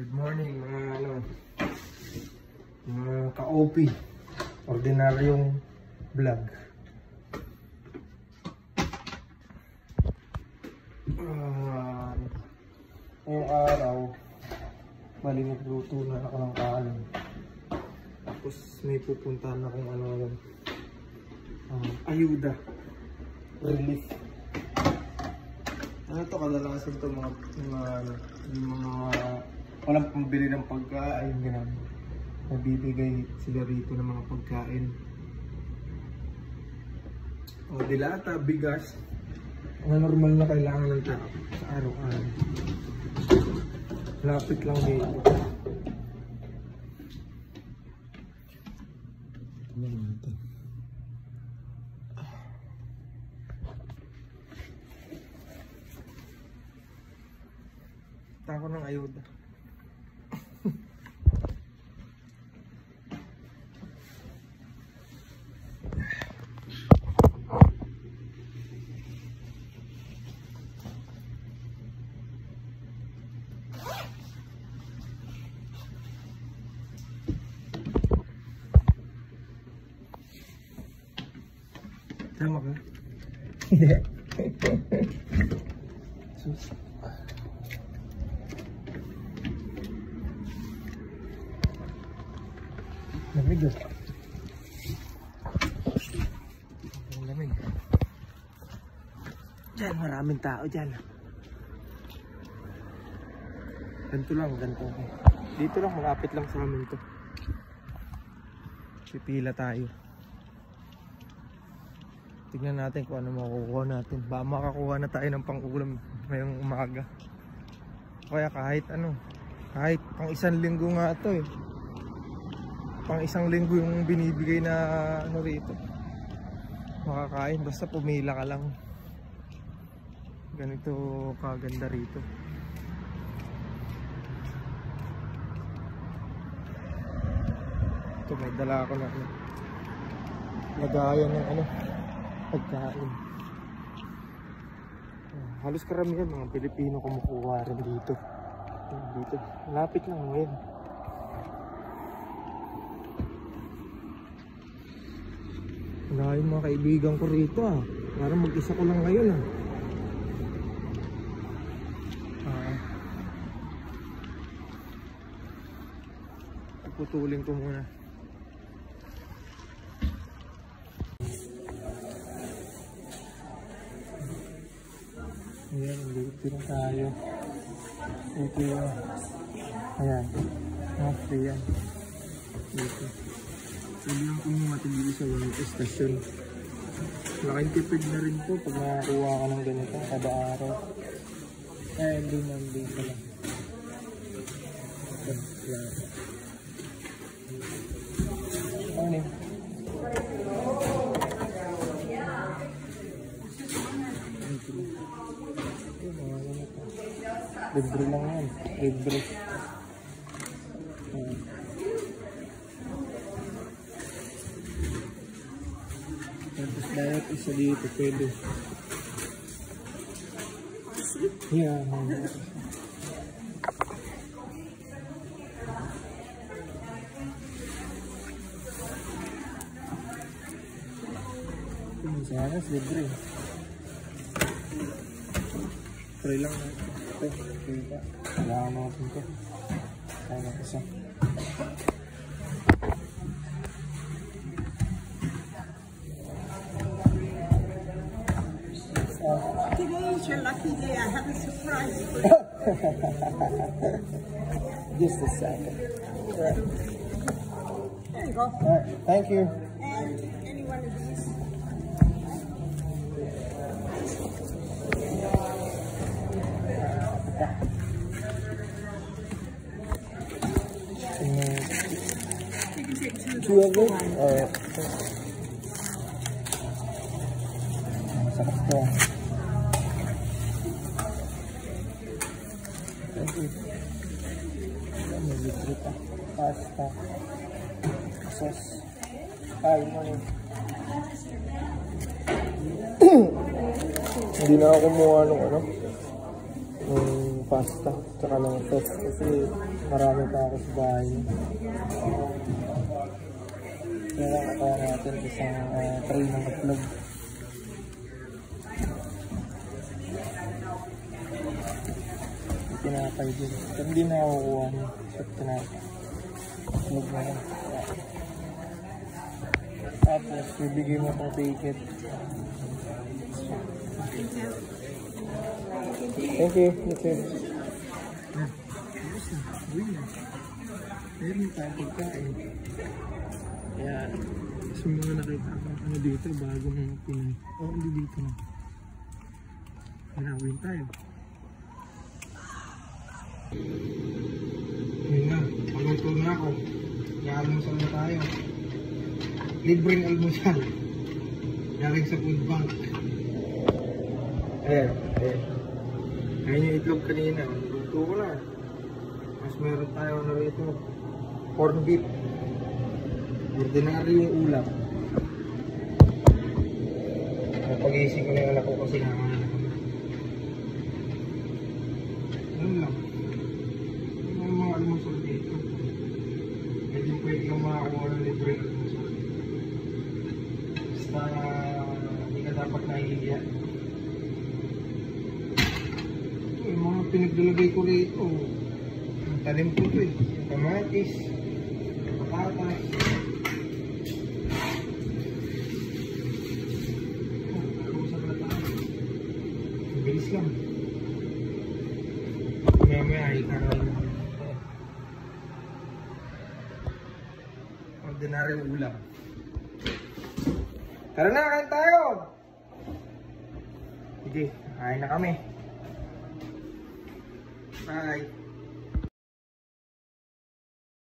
Good morning mga ka-OP. Ordinaryong vlog. Ngayong araw, bali nagluto na ako ng kanin. Tapos may pupuntahan akong ayuda. Relief. Ano to, kadalasan to mga walang pambili ng pagkain, ganun. Nagbibigay sila rito ng mga pagkain. O dilata, bigas. Ang normal na kailangan ng tao sa araw-araw. Lapit lang dito. Tingnan natin. Tako ng ayuda. Tama ka? Hindi. Sus. Lamig ah. Ang lamig. Diyan, maraming tao dyan. Ganito lang, ganito. Dito lang, malapit lang sa amin to. Pipila tayo. Tignan natin kung ano makukuha natin. Baka makakuha na tayo ng pang-ulam ngayong umaga. Kaya kahit pang isang linggo nga ito eh. Pang isang linggo yung binibigay na rito. Makakain, basta pumila ka lang. Ganito kaganda rito. Ito, may dala ako na lagayan ng pagkain. Halos karamihan mga Pilipino kumukuha rin dito. Dito, malapit lang ngayon. Wala yung mga kaibigan ko rito ah. Parang mag-isa ko lang ngayon ah. Puputulin ko muna. Ayan, dito na tayo. Ito yung ayan, mga free yan. Dito. Pwede lang kung matindi sa walang estasyon. Malaking tipid na rin po pag nakakuha ka ng ganito kada araw. Every Monday ka lang. Ano yun? Libre lang yan. Libre. Tapos dahil isa dito pwede. Yeah. Sana libre. Try lang natin. Ito. Kailangan natin ito. Kaya isa. Today is your lucky day. I have a surprise for you. Just a second. Right. There you go. Alright, thank you. And any one of these. You can take two of them? Alright. Masakit ko. Thank you. May libre pa. Pasta. Sauce. Ay, money. Hindi na ako kumuha ng pasta, tsaka lang sauce kasi marami pa ako sa bahay. Kaya kaya natin isang tray ng itlog. Tinapay din. Pero hindi na ako kukuha niya sa tinapay. Itlog na lang. Tapos, bibigay mo itong ticket. Thank you. That's it. Uy na. Meron tayo pagkain. Ayan. Sa mga nakita ko ano dito, bagong Pinoy. Oo, hindi dito na. Hanawin tayo. Ayun na, paluto na ako. Naalmusal na tayo. Libreng almusal. Galing sa food bank. Ayan. Ayan yung itlog kanina. Luto ko na. Mas meron tayo na rito. Corn beef. Ordinary yung ulam. Napag-iisip ko na yung anak ko kasi nakakala ko na. Ano lang. Ano yung mga almusal dito? Medyo pwede kang makakuha ng libreng almusal. Basta hindi ka dapat nahihiya. Ito yung mga pinagdalagay ko rito. Ang talim ko ito eh. Kamatis. Patatas. Bilis lang. Maya-maya ay kakain. Ordinary ulam. Tara na, kain tayo! Sige, kain na kami. Bye!